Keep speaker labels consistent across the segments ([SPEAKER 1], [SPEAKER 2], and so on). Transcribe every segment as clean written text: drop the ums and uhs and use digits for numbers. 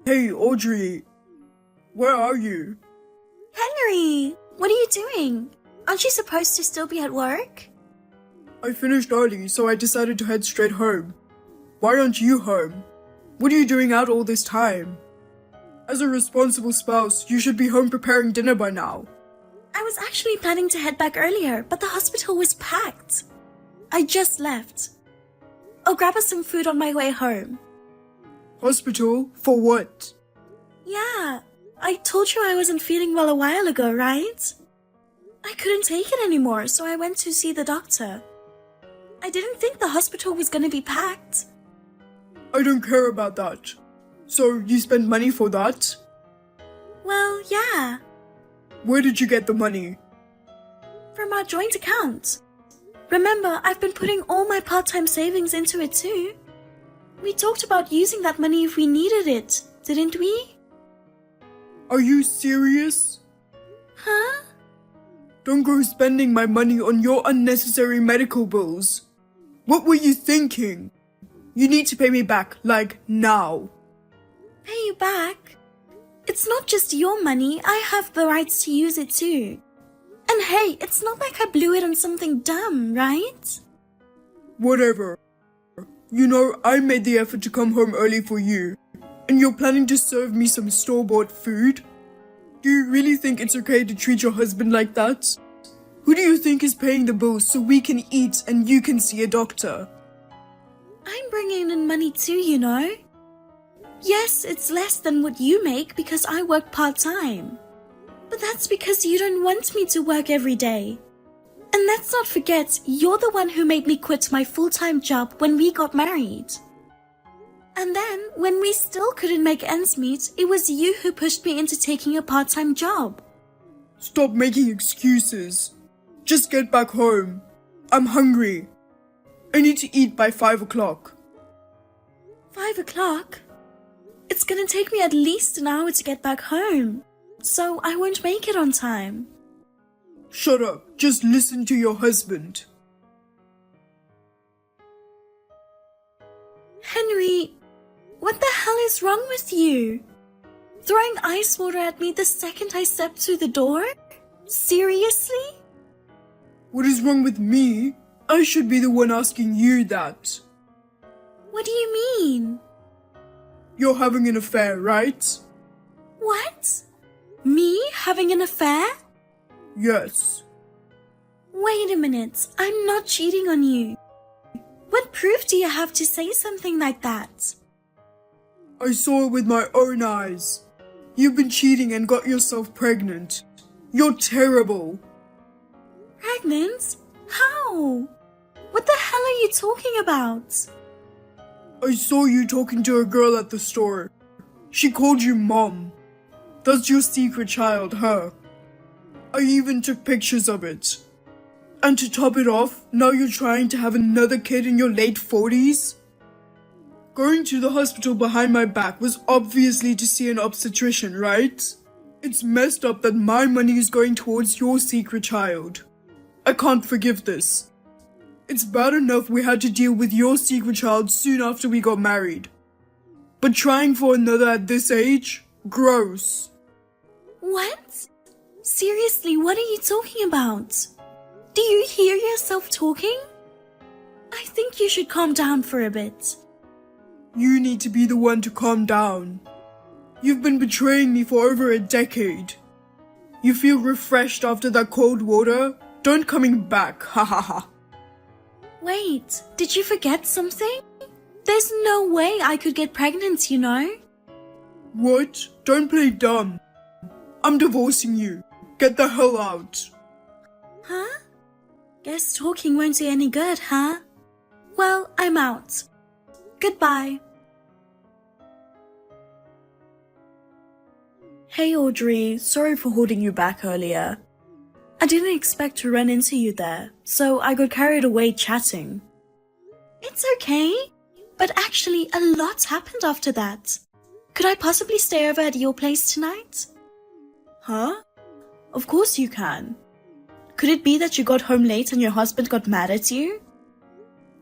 [SPEAKER 1] Hey, Audrey. Where are you?
[SPEAKER 2] Henry, what are you doing? Aren't you supposed to still be at work?
[SPEAKER 1] I finished early, so I decided to head straight home. Why aren't you home? What are you doing out all this time? As a responsible spouse, you should be home preparing dinner by now.
[SPEAKER 2] I was actually planning to head back earlier, but the hospital was packed. I just left. I'll grab us some food on my way home.
[SPEAKER 1] Hospital? For what?
[SPEAKER 2] Yeah, I told you I wasn't feeling well a while ago, right? I couldn't take it anymore, so I went to see the doctor. I didn't think the hospital was gonna be packed.
[SPEAKER 1] I don't care about that. So, you spent money for that?
[SPEAKER 2] Well, yeah,
[SPEAKER 1] Where did you get the money?
[SPEAKER 2] from our joint account. Remember, I've been putting all my part-time savings into it too. We talked about using that money if we needed it, didn't we?
[SPEAKER 1] Are you serious?
[SPEAKER 2] Huh?
[SPEAKER 1] Don't go spending my money on your unnecessary medical bills. What were you thinking? You need to pay me back, like, now.
[SPEAKER 2] Pay you back? It's not just your money, I have the rights to use it too. And hey, it's not like I blew it on something dumb, right?
[SPEAKER 1] Whatever. You know, I made the effort to come home early for you. And you're planning to serve me some store-bought food? Do you really think it's okay to treat your husband like that? Who do you think is paying the bills so we can eat and you can see a doctor?
[SPEAKER 2] I'm bringing in money too, you know. Yes, it's less than what you make because I work part-time. But that's because you don't want me to work every day. And let's not forget, you're the one who made me quit my full-time job when we got married. And then, when we still couldn't make ends meet, it was you who pushed me into taking a part-time job.
[SPEAKER 1] Stop making excuses. Just get back home. I'm hungry. I need to eat by 5 o'clock.
[SPEAKER 2] 5 o'clock? It's gonna take me at least an hour to get back home, so I won't make it on time.
[SPEAKER 1] Shut up. Just listen to your husband.
[SPEAKER 2] Henry, what the hell is wrong with you? Throwing ice water at me the second I stepped through the door? Seriously?
[SPEAKER 1] What is wrong with me? I should be the one asking you that.
[SPEAKER 2] What do you mean?
[SPEAKER 1] You're having an affair, right?
[SPEAKER 2] What? Me having an affair?
[SPEAKER 1] Yes.
[SPEAKER 2] Wait a minute, I'm not cheating on you. What proof do you have to say something like that?
[SPEAKER 1] I saw it with my own eyes. You've been cheating and got yourself pregnant. You're terrible.
[SPEAKER 2] Pregnant? How? What the hell are you talking about?
[SPEAKER 1] I saw you talking to a girl at the store. She called you mom. That's your secret child, huh? I even took pictures of it. And to top it off, now you're trying to have another kid in your late 40s? Going to the hospital behind my back was obviously to see an obstetrician, right? It's messed up that my money is going towards your secret child. I can't forgive this. It's bad enough we had to deal with your secret child soon after we got married. But trying for another at this age? Gross.
[SPEAKER 2] What? Seriously, what are you talking about? Do you hear yourself talking? I think you should calm down for a bit.
[SPEAKER 1] You need to be the one to calm down. You've been betraying me for over a decade. You feel refreshed after that cold water? Don't coming back, ha ha ha.
[SPEAKER 2] Wait, did you forget something? There's no way I could get pregnant, you know?
[SPEAKER 1] What? Don't play dumb. I'm divorcing you. Get the hell out.
[SPEAKER 2] Huh? Guess talking won't do any good, huh? Well, I'm out. Goodbye. Hey Audrey, sorry for holding you back earlier. I didn't expect to run into you there, so I got carried away chatting. It's okay, but actually a lot happened after that. Could I possibly stay over at your place tonight? Huh? Of course you can. Could it be that you got home late and your husband got mad at you?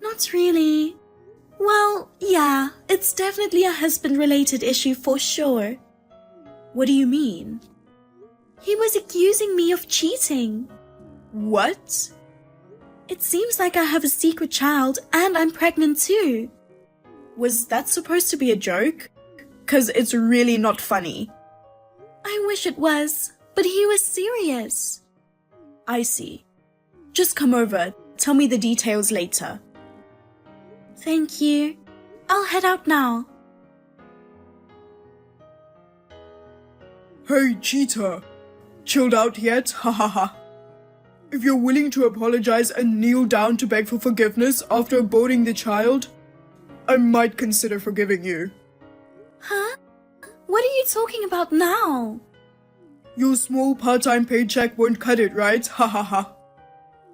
[SPEAKER 2] Not really. Well, yeah, it's definitely a husband-related issue for sure.
[SPEAKER 3] What do you mean?
[SPEAKER 2] He was accusing me of cheating.
[SPEAKER 3] What?
[SPEAKER 2] It seems like I have a secret child and I'm pregnant too.
[SPEAKER 3] Was that supposed to be a joke? 'Cause it's really not funny.
[SPEAKER 2] I wish it was, but he was serious.
[SPEAKER 3] I see. Just come over. Tell me the details later.
[SPEAKER 2] Thank you. I'll head out now.
[SPEAKER 1] Hey, cheater. Chilled out yet? Ha ha ha. If you're willing to apologize and kneel down to beg for forgiveness after aborting the child, I might consider forgiving you.
[SPEAKER 2] Huh? What are you talking about now?
[SPEAKER 1] Your small part-time paycheck won't cut it, right? Ha ha ha.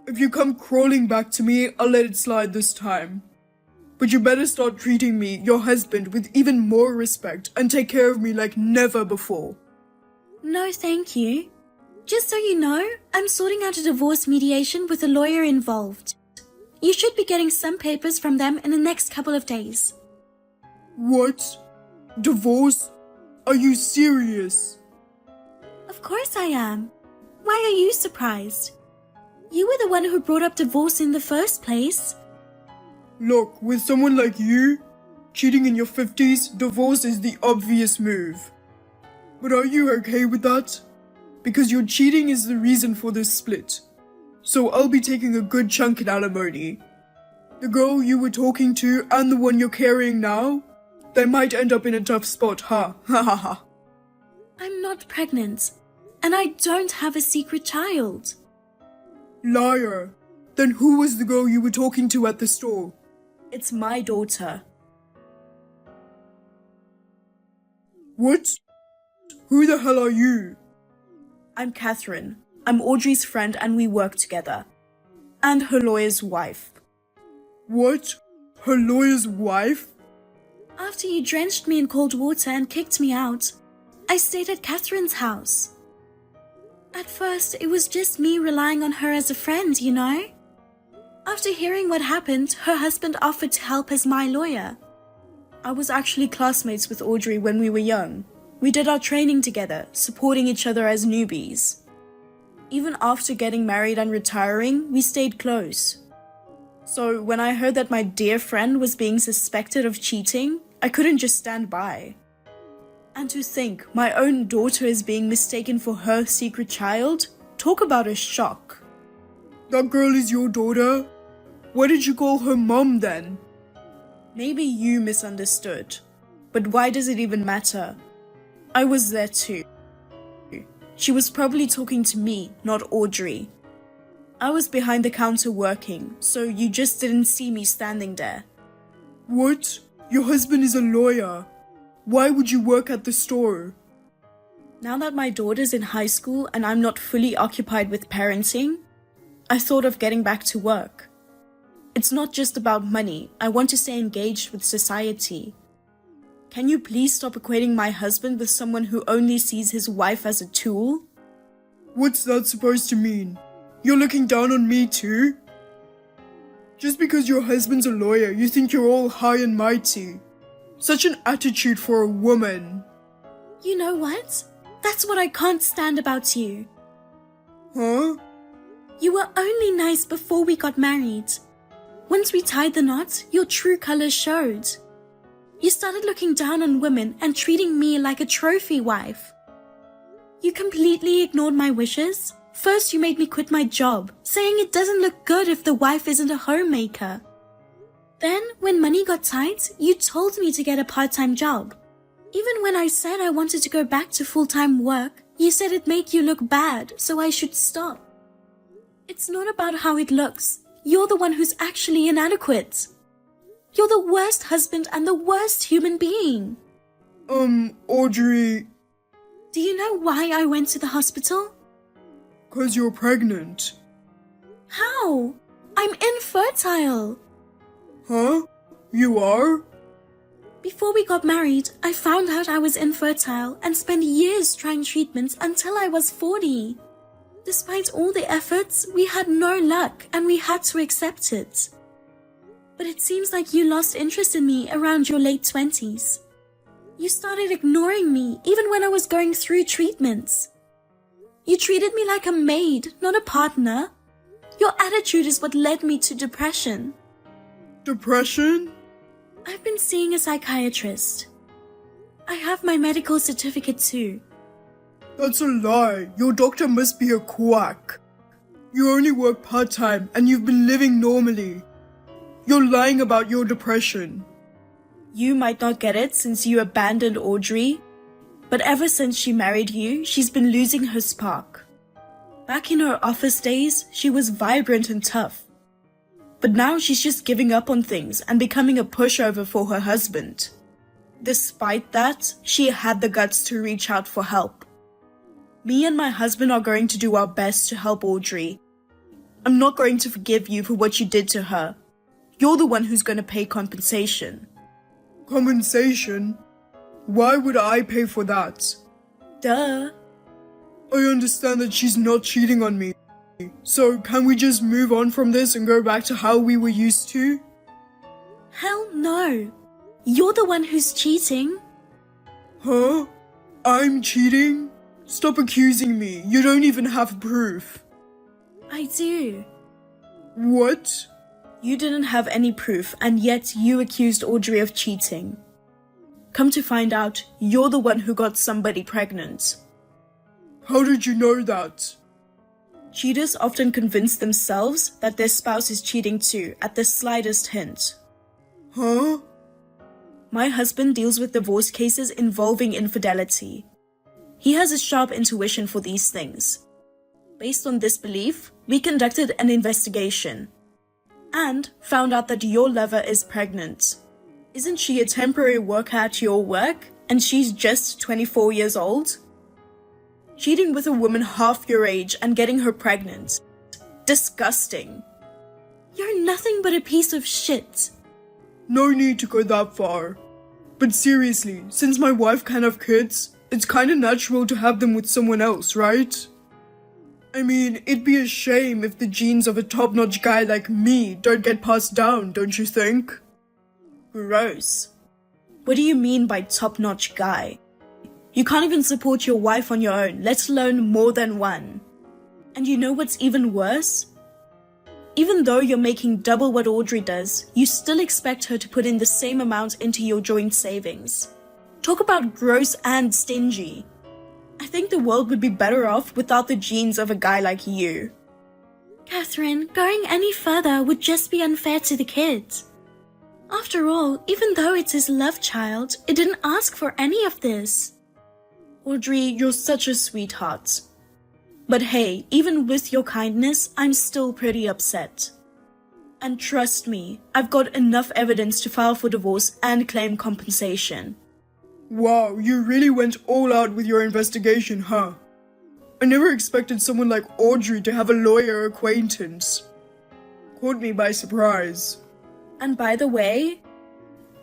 [SPEAKER 1] If you come crawling back to me, I'll let it slide this time. But you better start treating me, your husband, with even more respect and take care of me like never before.
[SPEAKER 2] No, thank you. Just so you know, I'm sorting out a divorce mediation with a lawyer involved. You should be getting some papers from them in the next couple of days.
[SPEAKER 1] What? Divorce? Are you serious?
[SPEAKER 2] Of course I am. Why are you surprised? You were the one who brought up divorce in the first place.
[SPEAKER 1] Look, with someone like you, cheating in your 50s, divorce is the obvious move. But are you okay with that? Because your cheating is the reason for this split. So I'll be taking a good chunk in alimony. The girl you were talking to and the one you're carrying now, they might end up in a tough spot, huh? Ha ha ha.
[SPEAKER 2] I'm not pregnant, and I don't have a secret child.
[SPEAKER 1] Liar. Then who was the girl you were talking to at the store?
[SPEAKER 3] It's my daughter.
[SPEAKER 1] What? Who the hell are you?
[SPEAKER 3] I'm Catherine. I'm Audrey's friend and we work together. And her lawyer's wife.
[SPEAKER 1] What? Her lawyer's wife?
[SPEAKER 2] After you drenched me in cold water and kicked me out, I stayed at Catherine's house. At first, it was just me relying on her as a friend, you know? After hearing what happened, her husband offered to help as my lawyer.
[SPEAKER 3] I was actually classmates with Audrey when we were young. We did our training together, supporting each other as newbies. Even after getting married and retiring, we stayed close. So when I heard that my dear friend was being suspected of cheating, I couldn't just stand by. And to think my own daughter is being mistaken for her secret child? Talk about a shock.
[SPEAKER 1] That girl is your daughter? Why did you call her mom then?
[SPEAKER 3] Maybe you misunderstood. But why does it even matter? I was there too. She was probably talking to me, not Audrey. I was behind the counter working, so you just didn't see me standing there.
[SPEAKER 1] What? Your husband is a lawyer. Why would you work at the store?
[SPEAKER 3] Now that my daughter's in high school and I'm not fully occupied with parenting, I thought of getting back to work. It's not just about money. I want to stay engaged with society. Can you please stop equating my husband with someone who only sees his wife as a tool?
[SPEAKER 1] What's that supposed to mean? You're looking down on me too? Just because your husband's a lawyer, you think you're all high and mighty. Such an attitude for a woman.
[SPEAKER 2] You know what? That's what I can't stand about you.
[SPEAKER 1] Huh?
[SPEAKER 2] You were only nice before we got married. Once we tied the knot, your true colors showed. You started looking down on women and treating me like a trophy wife. You completely ignored my wishes. First, you made me quit my job, saying it doesn't look good if the wife isn't a homemaker. Then, when money got tight, you told me to get a part-time job. Even when I said I wanted to go back to full-time work, you said it'd make you look bad, so I should stop. It's not about how it looks. You're the one who's actually inadequate. You're the worst husband and the worst human being.
[SPEAKER 1] Audrey.
[SPEAKER 2] Do you know why I went to the hospital?
[SPEAKER 1] 'Cause you're pregnant.
[SPEAKER 2] How? I'm infertile.
[SPEAKER 1] Huh? You are?
[SPEAKER 2] Before we got married, I found out I was infertile and spent years trying treatments until I was 40. Despite all the efforts, we had no luck and we had to accept it. But it seems like you lost interest in me around your late 20s. You started ignoring me even when I was going through treatments. You treated me like a maid, not a partner. Your attitude is what led me to depression.
[SPEAKER 1] Depression?
[SPEAKER 2] I've been seeing a psychiatrist. I have my medical certificate too.
[SPEAKER 1] That's a lie. Your doctor must be a quack. You only work part-time and you've been living normally. You're lying about your depression.
[SPEAKER 3] You might not get it since you abandoned Audrey, but ever since she married you, she's been losing her spark. Back in her office days, she was vibrant and tough. But now she's just giving up on things and becoming a pushover for her husband. Despite that, she had the guts to reach out for help. Me and my husband are going to do our best to help Audrey. I'm not going to forgive you for what you did to her. You're the one who's going to pay compensation.
[SPEAKER 1] Compensation? Why would I pay for that?
[SPEAKER 3] Duh.
[SPEAKER 1] I understand that she's not cheating on me. So can we just move on from this and go back to how we were used to?
[SPEAKER 2] Hell no. You're the one who's cheating.
[SPEAKER 1] Huh? I'm cheating? Stop accusing me. You don't even have proof.
[SPEAKER 2] I do.
[SPEAKER 1] What?
[SPEAKER 3] You didn't have any proof, and yet you accused Audrey of cheating. Come to find out, you're the one who got somebody pregnant.
[SPEAKER 1] How did you know that?
[SPEAKER 3] Cheaters often convince themselves that their spouse is cheating too at the slightest hint.
[SPEAKER 1] Huh?
[SPEAKER 3] My husband deals with divorce cases involving infidelity. He has a sharp intuition for these things. Based on this belief, we conducted an investigation and found out that your lover is pregnant. Isn't she a temporary worker at your work and she's just 24 years old? Cheating with a woman half your age and getting her pregnant. Disgusting.
[SPEAKER 2] You're nothing but a piece of shit.
[SPEAKER 1] No need to go that far. But seriously, since my wife can't have kids, it's kinda natural to have them with someone else, right? I mean, it'd be a shame if the genes of a top-notch guy like me don't get passed down, don't you think?
[SPEAKER 3] Gross. What do you mean by top-notch guy? You can't even support your wife on your own, let alone more than one. And you know what's even worse? Even though you're making double what Audrey does, you still expect her to put in the same amount into your joint savings. Talk about gross and stingy. I think the world would be better off without the genes of a guy like you.
[SPEAKER 2] Catherine, going any further would just be unfair to the kids. After all, even though it's his love child, it didn't ask for any of this.
[SPEAKER 3] Audrey, you're such a sweetheart. But hey, even with your kindness, I'm still pretty upset. And trust me, I've got enough evidence to file for divorce and claim compensation.
[SPEAKER 1] Wow, you really went all out with your investigation, huh? I never expected someone like Audrey to have a lawyer acquaintance. Caught me by surprise.
[SPEAKER 3] And by the way,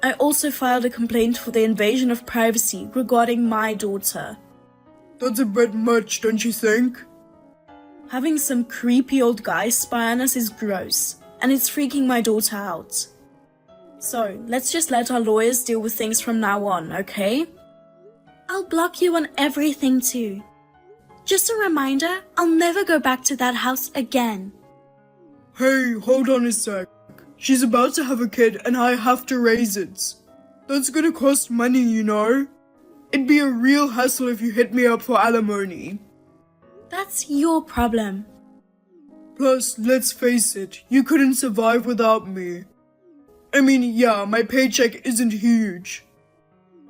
[SPEAKER 3] I also filed a complaint for the invasion of privacy regarding my daughter.
[SPEAKER 1] That's a bit much, don't you think?
[SPEAKER 3] Having some creepy old guy spy on us is gross, and it's freaking my daughter out. So, let's just let our lawyers deal with things from now on, okay?
[SPEAKER 2] I'll block you on everything too. Just a reminder, I'll never go back to that house again.
[SPEAKER 1] Hey, hold on a sec. She's about to have a kid and I have to raise it. That's gonna cost money, you know? It'd be a real hassle if you hit me up for alimony.
[SPEAKER 2] That's your problem.
[SPEAKER 1] Plus, let's face it, you couldn't survive without me. I mean, yeah, my paycheck isn't huge.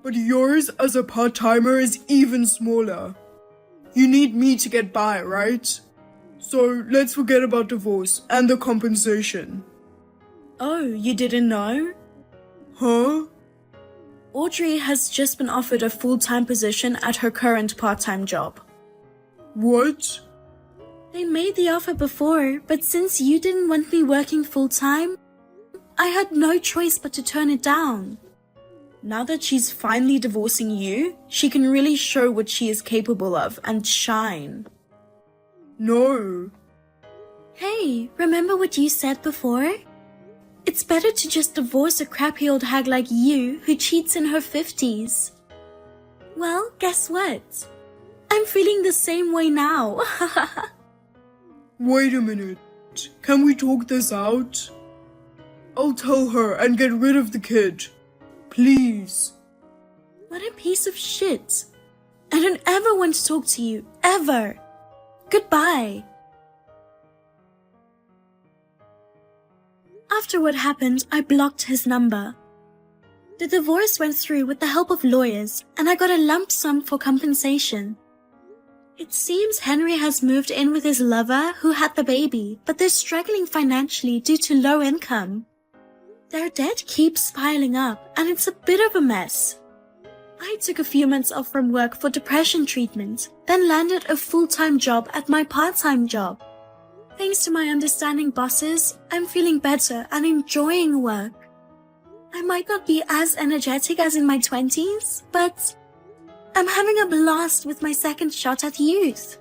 [SPEAKER 1] But yours as a part-timer is even smaller. You need me to get by, right? So, let's forget about divorce and the compensation.
[SPEAKER 3] Oh, you didn't know?
[SPEAKER 1] Huh?
[SPEAKER 3] Audrey has just been offered a full-time position at her current part-time job.
[SPEAKER 1] What?
[SPEAKER 2] They made the offer before, but since you didn't want me working full-time, I had no choice but to turn it down.
[SPEAKER 3] Now that she's finally divorcing you, she can really show what she is capable of and shine.
[SPEAKER 1] No.
[SPEAKER 2] Hey, remember what you said before? It's better to just divorce a crappy old hag like you who cheats in her 50s. Well, guess what? I'm feeling the same way now.
[SPEAKER 1] Wait a minute. Can we talk this out? I'll tell her and get rid of the kid. Please.
[SPEAKER 2] What a piece of shit. I don't ever want to talk to you, ever. Goodbye. After what happened, I blocked his number. The divorce went through with the help of lawyers, and I got a lump sum for compensation. It seems Henry has moved in with his lover who had the baby, but they're struggling financially due to low income. Their debt keeps piling up, and it's a bit of a mess. I took a few months off from work for depression treatment, then landed a full-time job at my part-time job. Thanks to my understanding bosses, I'm feeling better and enjoying work. I might not be as energetic as in my 20s, but I'm having a blast with my second shot at youth.